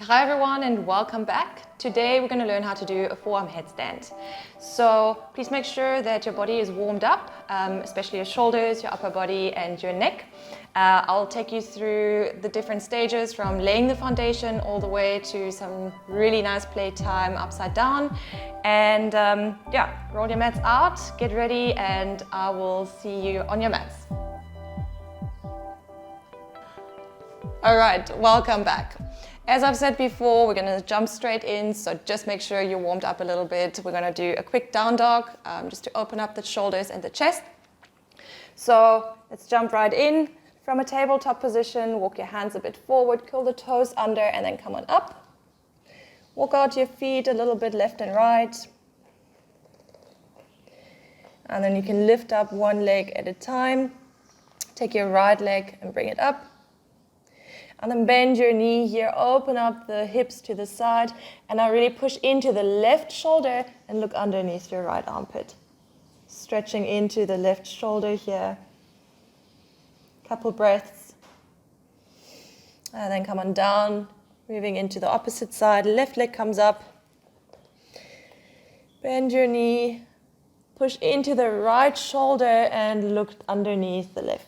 Hi everyone and welcome back. Today we're going to learn how to do a forearm headstand. So please make sure that your body is warmed up, especially your shoulders, your upper body and your neck. I'll take you through the different stages from laying the foundation all the way to some really nice playtime upside down. And roll your mats out, get ready, and I will see you on your mats. All right, welcome back. As I've said before, we're going to jump straight in, so just make sure you're warmed up a little bit. We're going to do a quick down dog, just to open up the shoulders and the chest. So let's jump right in from a tabletop position. Walk your hands a bit forward, curl the toes under, and then come on up. Walk out your feet a little bit left and right. And then you can lift up one leg at a time. Take your right leg and bring it up. And then bend your knee here, open up the hips to the side, and now really push into the left shoulder and look underneath your right armpit. Stretching into the left shoulder here. Couple breaths. And then come on down, moving into the opposite side. Left leg comes up. Bend your knee, push into the right shoulder and look underneath the left.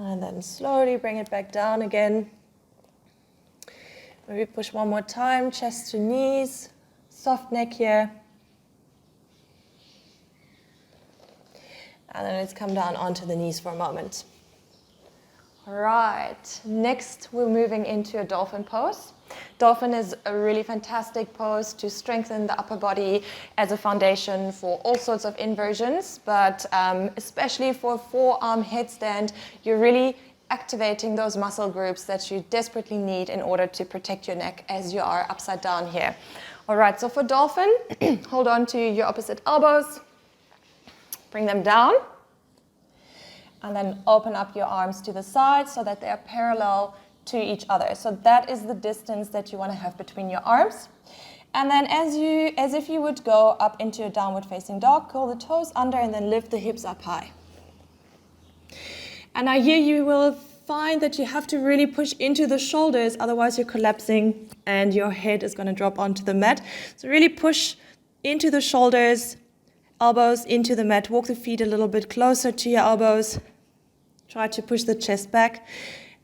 And then slowly bring it back down again. Maybe push one more time, chest to knees, soft neck here. And then let's come down onto the knees for a moment. All right, next we're moving into a dolphin pose. Dolphin is a really fantastic pose to strengthen the upper body as a foundation for all sorts of inversions, but especially for forearm headstand, you're really activating those muscle groups that you desperately need in order to protect your neck as you are upside down here. All right, so for dolphin, hold on to your opposite elbows, bring them down, and then open up your arms to the side so that they are parallel to each other. So that is the distance that you want to have between your arms. And then as if you would go up into a downward facing dog, curl the toes under and then lift the hips up high. And now here you will find that you have to really push into the shoulders, otherwise you're collapsing and your head is going to drop onto the mat. So really push into the shoulders, elbows into the mat, walk the feet a little bit closer to your elbows. Try to push the chest back.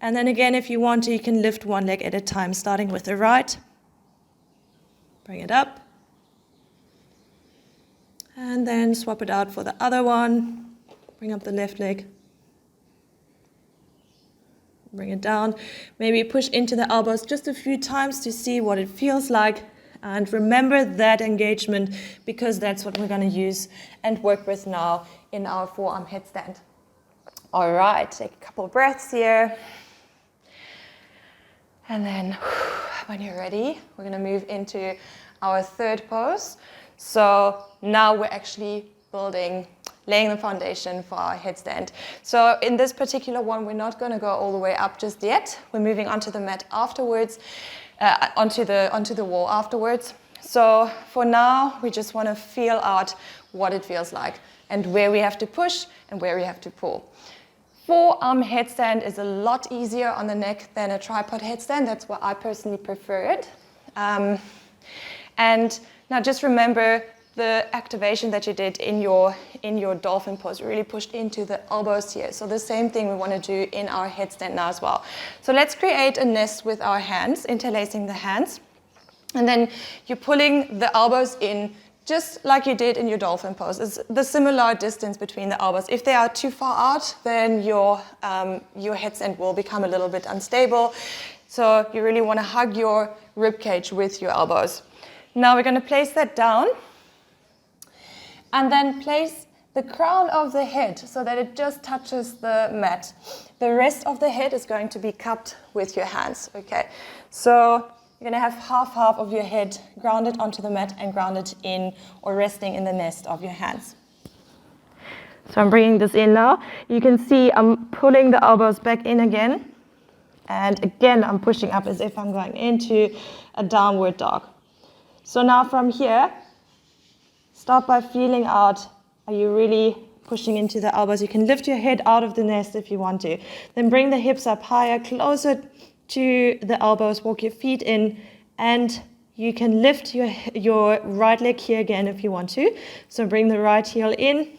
And then again, if you want to, you can lift one leg at a time, starting with the right. Bring it up. And then swap it out for the other one. Bring up the left leg. Bring it down. Maybe push into the elbows just a few times to see what it feels like. And remember that engagement, because that's what we're going to use and work with now in our forearm headstand. All right, take a couple of breaths here. And then when you're ready, we're going to move into our third pose. So now we're actually laying the foundation for our headstand. So in this particular one, we're not going to go all the way up just yet. We're moving onto the mat afterwards, onto the wall afterwards. So for now, we just want to feel out what it feels like and where we have to push and where we have to pull. Forearm headstand is a lot easier on the neck than a tripod headstand. That's why I personally prefer it. And now just remember the activation that you did in your dolphin pose. You really pushed into the elbows here. So the same thing we want to do in our headstand now as well. So let's create a nest with our hands, interlacing the hands. And then you're pulling the elbows in just like you did in your dolphin pose. It's the similar distance between the elbows. If they are too far out, then your headstand will become a little bit unstable. So you really want to hug your rib cage with your elbows. Now we're going to place that down and then place the crown of the head so that it just touches the mat. The rest of the head is going to be cupped with your hands. Okay, so you're going to have half of your head grounded onto the mat and grounded in or resting in the nest of your hands. So I'm bringing this in now. You can see I'm pulling the elbows back in again. And again, I'm pushing up as if I'm going into a downward dog. So now from here, start by feeling out, are you really pushing into the elbows. You can lift your head out of the nest if you want to. Then bring the hips up higher, closer to the elbows, walk your feet in, and you can lift your right leg here again if you want to. So bring the right heel in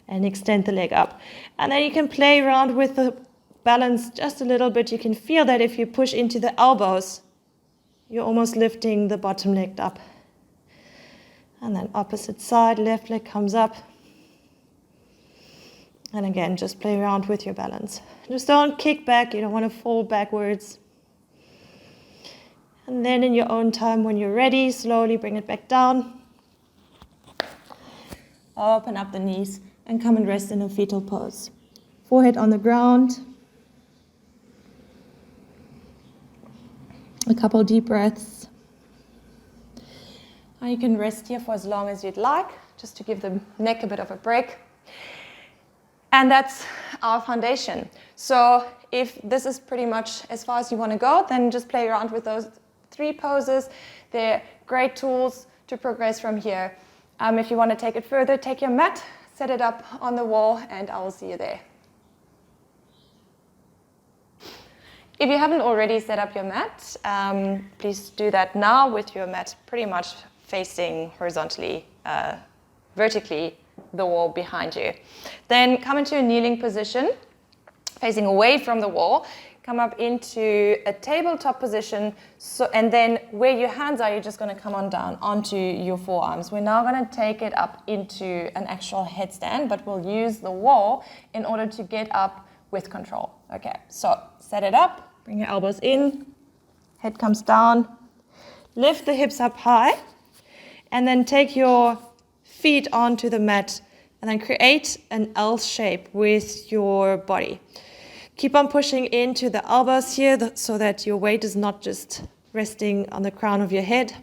and extend the leg up. And then you can play around with the balance just a little bit. You can feel that if you push into the elbows, you're almost lifting the bottom leg up. And then opposite side, left leg comes up. And again, just play around with your balance. Just don't kick back, you don't want to fall backwards. And then in your own time, when you're ready, slowly bring it back down. Open up the knees and come and rest in a fetal pose. Forehead on the ground. A couple deep breaths. Now you can rest here for as long as you'd like, just to give the neck a bit of a break. And that's our foundation. So if this is pretty much as far as you want to go, then just play around with those 3 poses. They're great tools to progress from here. If you want to take it further, take your mat, set it up on the wall, and I will see you there. If you haven't already set up your mat, please do that now with your mat pretty much facing horizontally, vertically, the wall behind you. Then come into a kneeling position, facing away from the wall. Come up into a tabletop position, and then where your hands are, you're just going to come on down onto your forearms. We're now going to take it up into an actual headstand, but we'll use the wall in order to get up with control. Okay, so set it up, bring your elbows in, head comes down, lift the hips up high, and then take your feet onto the mat and then create an L shape with your body. Keep on pushing into the elbows here so that your weight is not just resting on the crown of your head.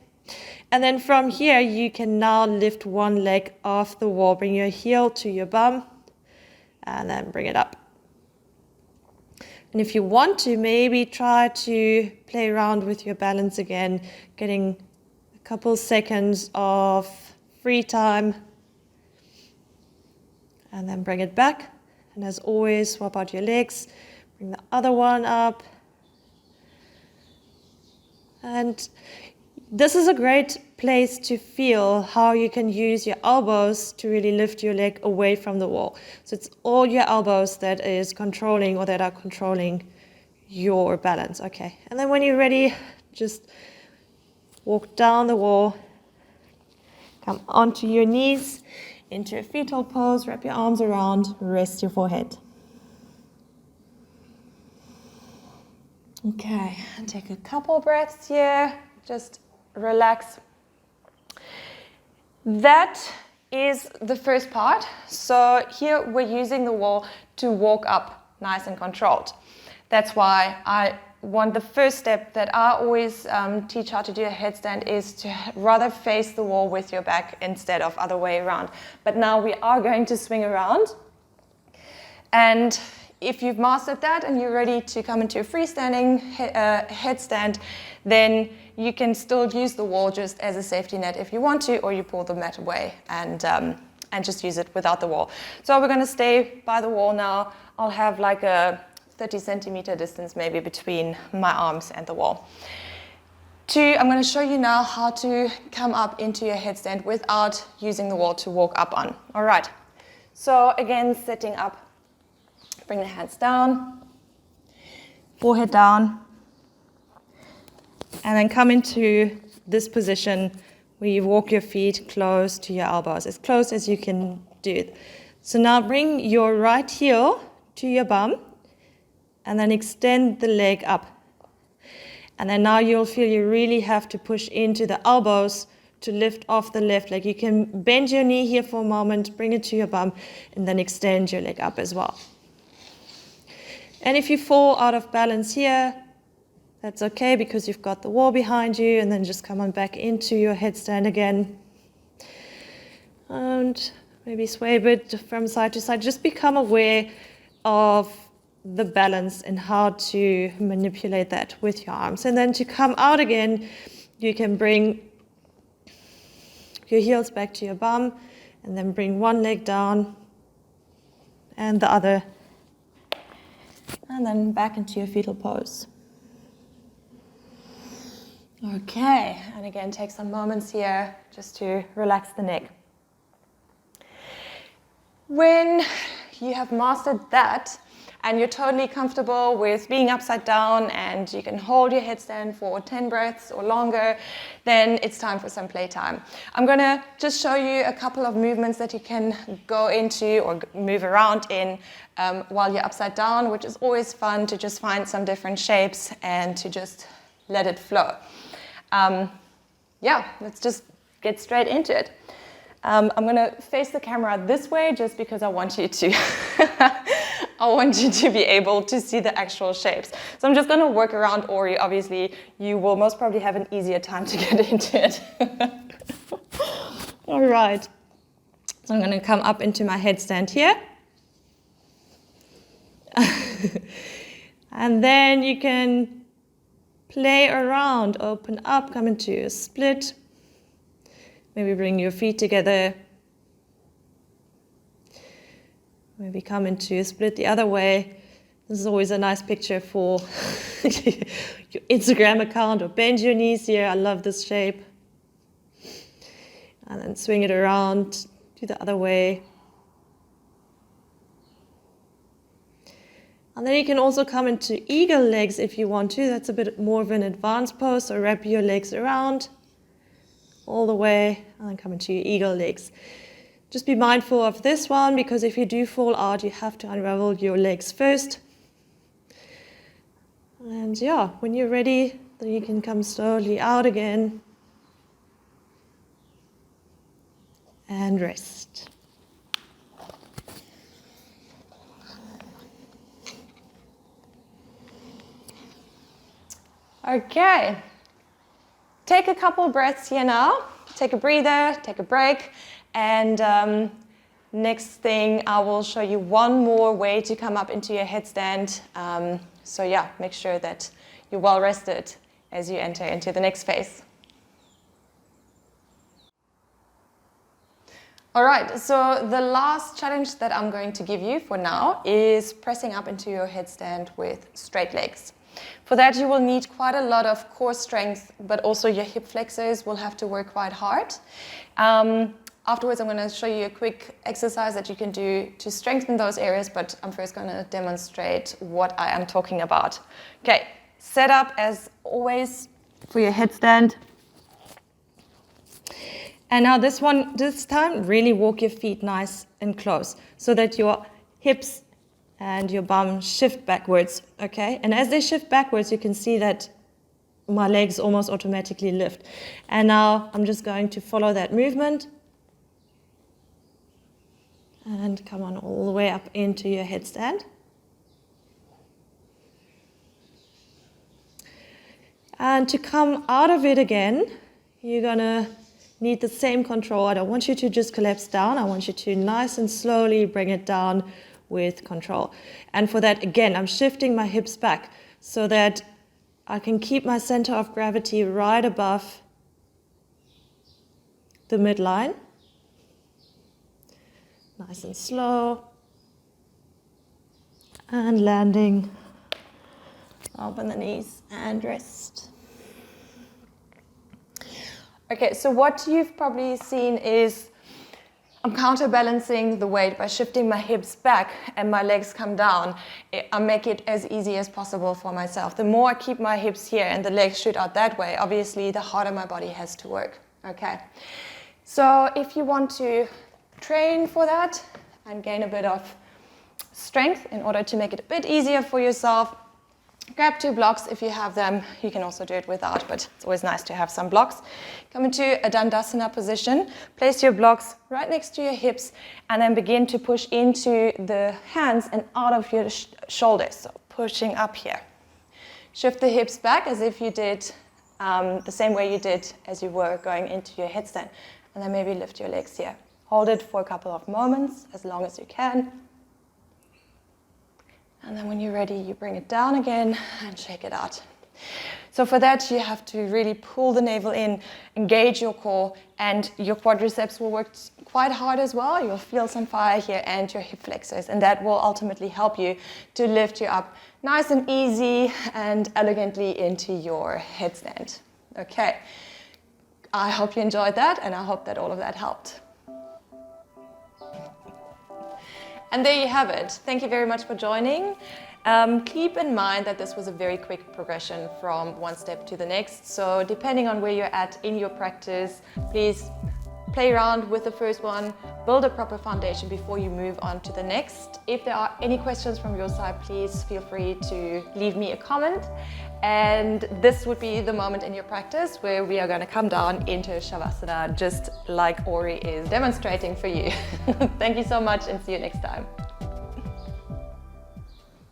And then from here, you can now lift one leg off the wall. Bring your heel to your bum and then bring it up. And if you want to, maybe try to play around with your balance again, getting a couple seconds of free time. And then bring it back. And as always, swap out your legs. Bring the other one up. And this is a great place to feel how you can use your elbows to really lift your leg away from the wall. So it's all your elbows that is controlling or that are controlling your balance. Okay, and then when you're ready, just walk down the wall, come onto your knees, into a fetal pose, wrap your arms around, rest your forehead. Okay, and take a couple breaths here, just relax. That is the first part. So here we're using the wall to walk up nice and controlled. That's why I want the first step that I always teach how to do a headstand is to rather face the wall with your back instead of other way around. But now we are going to swing around. And if you've mastered that and you're ready to come into a freestanding headstand, then you can still use the wall just as a safety net if you want to, or you pull the mat away and just use it without the wall. So we're going to stay by the wall now. I'll have like a 30 centimeter distance maybe between my arms and the wall. I'm going to show you now how to come up into your headstand without using the wall to walk up on. All right. So again, sitting up. Bring the hands down, forehead down, and then come into this position where you walk your feet close to your elbows, as close as you can do it. So now bring your right heel to your bum, and then extend the leg up. And then now you'll feel you really have to push into the elbows to lift off the left leg. You can bend your knee here for a moment, bring it to your bum, and then extend your leg up as well. And if you fall out of balance here, that's okay because you've got the wall behind you, and then just come on back into your headstand again. And maybe sway a bit from side to side. Just become aware of the balance and how to manipulate that with your arms. And then to come out again, you can bring your heels back to your bum and then bring one leg down and the other, and then back into your fetal pose. Okay, and again, take some moments here just to relax the neck. When you have mastered that, and you're totally comfortable with being upside down and you can hold your headstand for 10 breaths or longer, then it's time for some playtime. I'm gonna just show you a couple of movements that you can go into or move around in while you're upside down, which is always fun to just find some different shapes and to just let it flow. Yeah, let's just get straight into it. I'm gonna face the camera this way just because I want you to I want you to be able to see the actual shapes. So I'm just gonna work around Ori. Obviously, you will most probably have an easier time to get into it. All right. So I'm gonna come up into my headstand here. And then you can play around, open up, come into a split. Maybe bring your feet together. Maybe come into a split the other way. This is always a nice picture for your Instagram account, or bend your knees here. I love this shape. And then swing it around, do the other way. And then you can also come into eagle legs if you want to. That's a bit more of an advanced pose. So wrap your legs around all the way and then come into your eagle legs. Just be mindful of this one, because if you do fall out, you have to unravel your legs first. And yeah, when you're ready, then you can come slowly out again and rest. Okay, take a couple breaths here now. Take a breather, take a break, and next thing I will show you one more way to come up into your headstand. So yeah, make sure that you're well rested as you enter into the next phase. All right, so the last challenge that I'm going to give you for now is pressing up into your headstand with straight legs. For that, you will need quite a lot of core strength, but also your hip flexors will have to work quite hard. Afterwards, I'm going to show you a quick exercise that you can do to strengthen those areas, but I'm first going to demonstrate what I am talking about. Okay, set up as always for your headstand. And now this time, really walk your feet nice and close so that your hips and your bum shift backwards, okay? And as they shift backwards, you can see that my legs almost automatically lift. And now I'm just going to follow that movement and come on all the way up into your headstand. And to come out of it again, you're gonna need the same control. I don't want you to just collapse down. I want you to nice and slowly bring it down with control. And for that, again, I'm shifting my hips back so that I can keep my center of gravity right above the midline. Nice and slow. And landing. Open the knees and rest. Okay, so what you've probably seen is I'm counterbalancing the weight by shifting my hips back and my legs come down. I make it as easy as possible for myself. The more I keep my hips here and the legs shoot out that way, obviously the harder my body has to work, okay? So if you want to train for that and gain a bit of strength in order to make it a bit easier for yourself, grab 2 blocks if you have them. You can also do it without, but it's always nice to have some blocks. Come into a Dandasana position. Place your blocks right next to your hips and then begin to push into the hands and out of your shoulders. So pushing up here. Shift the hips back as if you did the same way you did as you were going into your headstand. And then maybe lift your legs here. Hold it for a couple of moments, as long as you can. And then when you're ready, you bring it down again and shake it out. So for that, you have to really pull the navel in, engage your core, and your quadriceps will work quite hard as well. You'll feel some fire here, and your hip flexors, and that will ultimately help you to lift you up nice and easy and elegantly into your headstand. Okay, I hope you enjoyed that, and I hope that all of that helped. And there you have it. Thank you very much for joining. Keep in mind that this was a very quick progression from one step to the next. So depending on where you're at in your practice, please play around with the first one, build a proper foundation before you move on to the next. If there are any questions from your side, please feel free to leave me a comment. And this would be the moment in your practice where we are going to come down into Shavasana, just like Ori is demonstrating for you. Thank you so much, and see you next time.